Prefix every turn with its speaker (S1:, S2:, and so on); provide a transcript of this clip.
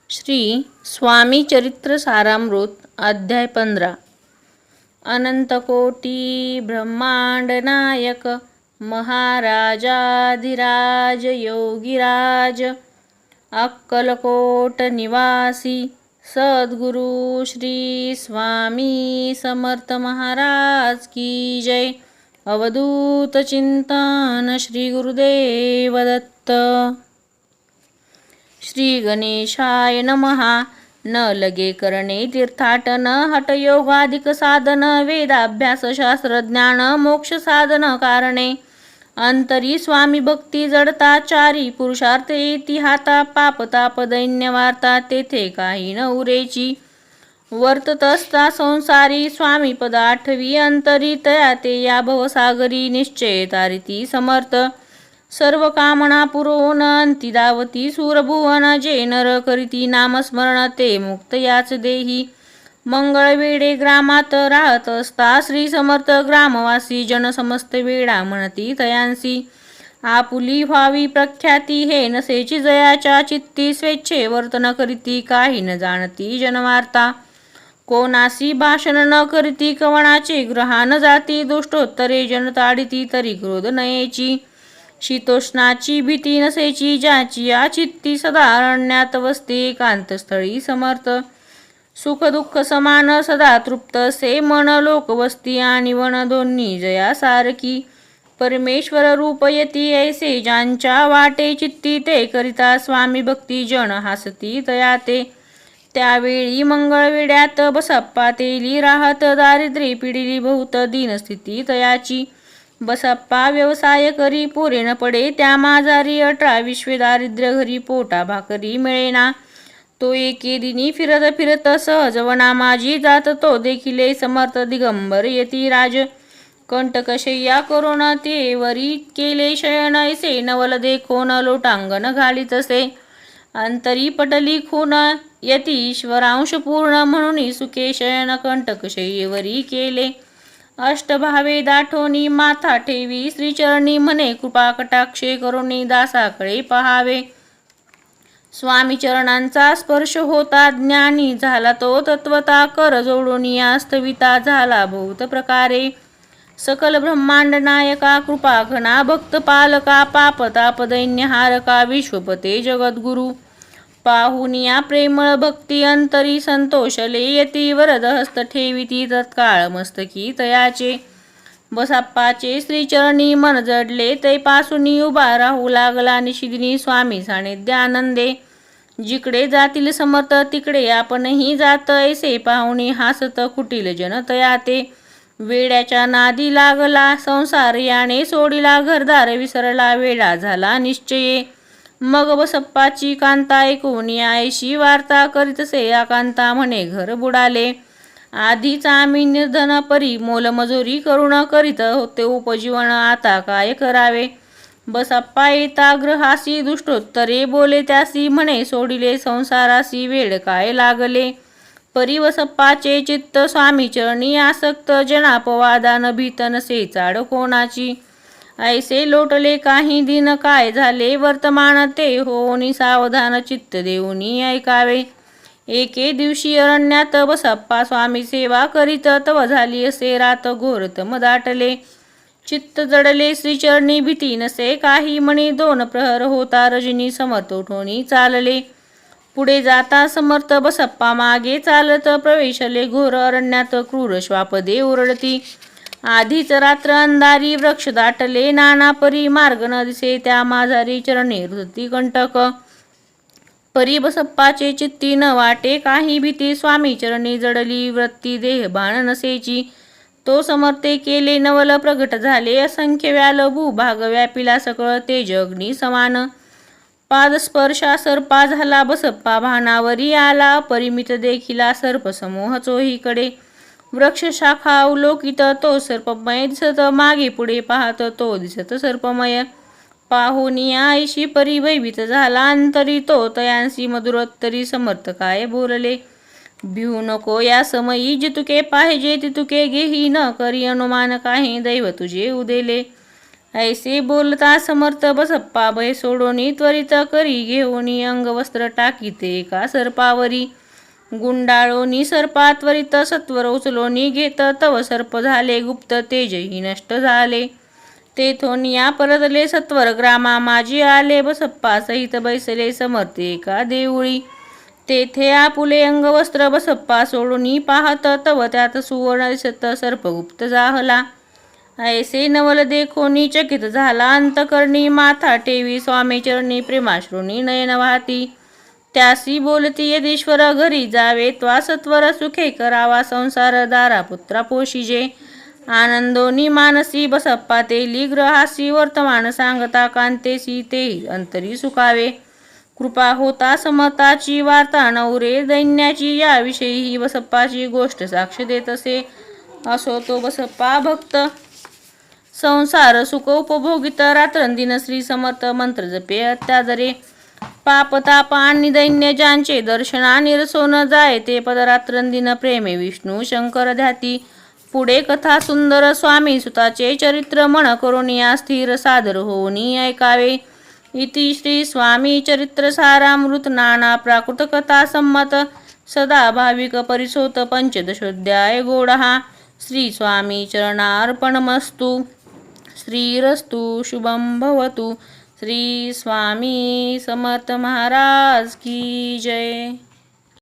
S1: श्री स्वामी चरित्र सारामृत अध्याय 15. अनंतकोटी ब्रह्मांड नायक महाराजाधिराज योगीराज अक्कलकोट निवासी सद्गुरु श्री स्वामी समर्थ महाराज की जय. अवधूत चिंतन श्री गुरुदेव दत्त. श्री गणेशाय नमः. न लगे करणे तीर्थाटन हठयोगाधिक साधन वेदाभ्यास शास्त्रज्ञान मोक्ष साधन कारणे अंतरी स्वामी भक्ती जडताचारी पुरुषार्थ येती हाता पापताप दैन्य वार्ता तेथे काही न उरेची वर्तत असता संसारी स्वामी पद आठवी अंतरी तया ते या भवसागरी निश्चय तारिती समर्थ सर्व कामना पुरवून अंती दावती सूरभुवन जे नर करीती नामस्मरण ते मुक्त याच देही. मंगळवेढे ग्रामात राहत असता श्री समर्थ ग्रामवासी जन समस्त वेळा म्हणती तयांसी आपुली व्हावी प्रख्याती हे नसेची जयाच्या चित्ती स्वेच्छे वर्तन करीती काही न जाणती जनवार्ता कोणासी भाषण न करीती कवणाचे ग्रहान जाती दुष्टोत्तरे जन ताडिती तरी क्रोध नयेची शीतोष्णाची भीती नसेची ज्याची या चित्ती सदा अरण्यात वसते एकांतस्थळी समर्थ सुख दुःख समान सदा तृप्त से मन लोकवस्ती आणि वन दोन्ही जया सारखी परमेश्वर रूप येती ऐसे ज्यांच्या वाटे चित्ती ते करिता स्वामी भक्ती जन हासती तया ते. त्यावेळी मंगळवेड्यात बसप्पा तेली राहत दारिद्र्ये पिडिली बहुत दीनस्थिती तयाची. बसप्पा व्यवसाय करी पुरे न पडे त्या माझारी 18 विश्वे दारिद्र्य घरी पोटा भाकरी मिळेना. तो एके दिनी फिरत फिरत सहज वना माझी जात तो देखिले समर्थ दिगंबर येती राज कंटकशय्या करून ते वरी केले शयन ऐसे नवल देखोन लोटांगण घालीत असे अंतरी पटली खून यती ईश्वरांश पूर्ण म्हणून सुखे शयन कंटकशय्येवरी केले. अष्टभावे दाठोनी माथा ठेवी श्रीचरणी म्हणे कृपा कटाक्षे करुणी दासाकडे पहावे. स्वामी चरणांचा स्पर्श होता ज्ञानी झाला तो तत्वता कर जोडून आस्तविता झाला बहुत प्रकारे. सकल ब्रह्मांड नायका कृपा घना भक्त पालका पापताप दैन्य हारका विश्वपते जगद्गुरु पाहुनिया प्रेमळ भक्ती अंतरी संतोषले यती वरद हस्त ठेविती तत्काळ मस्तकी तयाचे. बसप्पाचे श्रीचरणी मन जडले ते पासूनी उभा राहू लागला निशिदिनी स्वामी सानिध्यानंदे. जिकडे जातील समर्थ तिकडे आपणही जात ऐसे पाहुणी हासत कुटील जन तयाते. वेड्याच्या नादी लागला संसार याने सोडिला घरदार विसरला वेळा झाला निश्चये. मग बसप्पाची कांता ऐकून ऐशी वार्ता करीतसे या कांता म्हणे घर बुडाले. आधीच आम्ही निर्धन परी मोलमजुरी करून करीत होते उपजीवन आता काय करावे. बसप्पा येता ग्रहासी दुष्टोत्तरे बोले त्यासी म्हणे सोडिले संसारासी वेळ काय लागले. परी बसप्पाचे चित्त स्वामी चरणी आसक्त जनापवादान भीत नसे चाड कोणाची. ऐसे लोटले काही दिन काय झाले वर्तमान ते होनी सावधान चित्त देऊनी ऐकावे. एके दिवशी अरण्यात बसप्पा स्वामी सेवा करीत तव झाली असे रात घोरतम दाटले. चित्त जडले श्रीचरणी भीती नसे काही म्हणी 2 प्रहर होता रजनी समर्थ उठोनी चालले. पुढे जाता समर्थ बसप्पा मागे चालत प्रवेशले घोर अरण्यात क्रूर श्वापदे ओरडती. आधीच रात्र अंधारी वृक्ष दाटले नाना परी मार्ग न दिसे त्या माझारी चरणी रुजती कंटक. परी बसप्पाचे चित्ती न वाटे काही भीती स्वामी चरणी जडली वृत्ती देह बाण नसेची. तो समर्थे केले नवल प्रगट झाले असंख्य व्याल भूभाग व्यापिला सकळ तेज अग्नी समान. पादस्पर्शा सर्पा झाला बसप्पा भानावरी आला परिमित देखिला सर्प समूह चोहीकडे. वृक्ष शाखा अवलोकित तो सर्पमय दिसत मागे पुढे पाहत तो दिसत सर्पमय. पाहुनी आईशी परी भयभीत झाला अंतरी तो तयांसी मधुरोत्तरी समर्थ काय बोलले. भिऊ नको या समयी जितुके पाहिजे तितुके घेही न करी अनुमान काही दैव तुझे उदेले. ऐसे बोलता समर्थ बसप्पा भय सोडोनी त्वरित करी घेऊनी अंगवस्त्र टाकीते का सर्पावरी गुंडाळोनी सर्पा त्वरित सत्वर उचलोनी घेत तव सर्प झाले गुप्त तेजही नष्ट झाले तेथून या परतले सत्वर ग्रामा माझी आले बसप्पा सहित बैसले समर्थे का देऊळी तेथे आपुले अंगवस्त्र बसप्पा सोडून पाहत तव त्यात सुवर्ण दिसत सर्पगुप्त जाहला ऐसे नवल देखोनी चकित झाला अंतकरणी माथा ठेवी स्वामी चरणी प्रेमाश्रुनी नयन वाहती त्यासी बोलती यदीश्वर घरी जावे त्वा सत्वर सुखे करावा संसार दारा पुत्रा पोशिजे आनंदोनी मानसी बसप्पा तेली ग्रहासी वर्तमान सांगता कांतेसी ते अंतरी सुखावे कृपा होता समताची वार्ता नवरे दैन्याची याविषयी ही बसप्पाची गोष्ट साक्ष देत असे असो तो बसप्पा भक्त संसार सुख उपभोगित रात्रंदिन श्री समर्थ मंत्र जपे अत्यादरे पाप ताप आणि दैन्य ज्यांचे दर्शना निरसो न जाय ते पद रात्रंदिन प्रेमे विष्णू शंकर ध्याती पुढे कथा सुंदर स्वामी सुताचे चरित्र मन करून या स्थिर सादर होऊनी ऐकावे इति श्री स्वामी चरित्र सारामृत नाना प्राकृत कथा संमत सदा भाविक परिसोत पंचदशोध्याय गोडहा श्री स्वामी चरणार्पणमस्तु श्रीरस्तु शुभं भवतु श्री स्वामी समर्थ महाराज की जय।